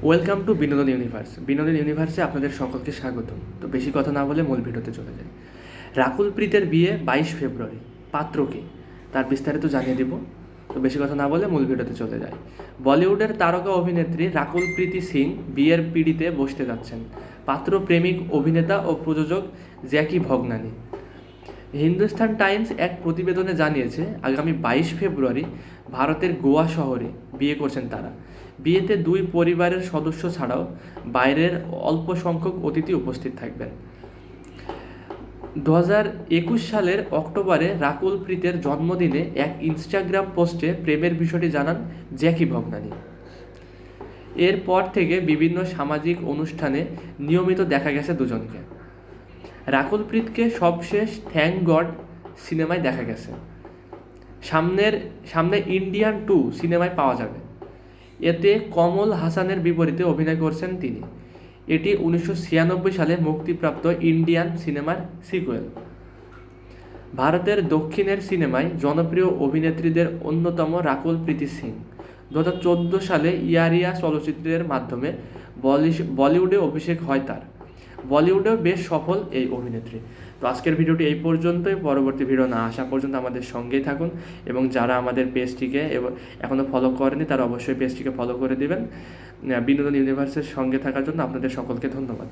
Welcome to বিনোদন universe. বিনোদন ইউনিভার্সে আপনাদের সকলকে স্বাগত। তো বেশি কথা না বলে মূল ভিডিওতে চলে যাই। রাকুল প্রীতের বিয়ে 22 ফেব্রুয়ারি। পাত্র কে তার বিস্তারিত জানিয়ে দেব। তো বেশি কথা না বলে মূল ভিডিওতে চলে যাই। বলিউডের তারকা অভিনেত্রী রাকুল প্রীতি সিং বিয়ের পিঁড়িতে বসতে যাচ্ছেন। পাত্র প্রেমিক অভিনেতা ও প্রযোজক জ্যাকি ভগনানি। হিন্দুস্তান টাইমস এক প্রতিবেদনে জানিয়েছে আগামী 22 ফেব্রুয়ারি ভারতের গোয়া শহরে বিয়ে করছেন তারা। বিয়েতে দুই পরিবারের সদস্য ছাড়াও বাইরের অল্প সংখ্যক অতিথি উপস্থিত থাকবেন। 2021 সালের অক্টোবরে রাকুল প্রীতের জন্মদিনে এক ইনস্টাগ্রাম পোস্টে প্রেমের বিষয়টি জানান জ্যাকি ভগনানি। এরপর থেকে বিভিন্ন সামাজিক অনুষ্ঠানে নিয়মিত দেখা গেছে দুজনকে। রাকুল প্রীতকে সবশেষ থ্যাঙ্ক গড সিনেমায় দেখা গেছে। সামনে ইন্ডিয়ান 2 সিনেমায় পাওয়া যাবে। এতে কমল হাসানের বিপরীতে অভিনয় করছেন তিনি। এটি 1996 সালে মুক্তিপ্রাপ্ত ইন্ডিয়ান সিনেমার সিকুয়েল। ভারতের দক্ষিণের সিনেমায় জনপ্রিয় অভিনেত্রীদের অন্যতম রাকুল প্রীতি সিং 2014 সালে ইয়ারিয়া চলচ্চিত্রের মাধ্যমে বলিউডে অভিষেক হয় তার। বলিউডেও বেশ সফল এই অভিনেত্রী। তো আজকের ভিডিওটি এই পর্যন্তই। পরবর্তী ভিডিও না আসা পর্যন্ত আমাদের সঙ্গেই থাকুন এবং যারা আমাদের পেজটিকে এখনও ফলো করেনি তারা অবশ্যই পেজটিকে ফলো করে দিবেন। বিনোদন ইউনিভার্সের সঙ্গে থাকার জন্য আপনাদের সকলকে ধন্যবাদ।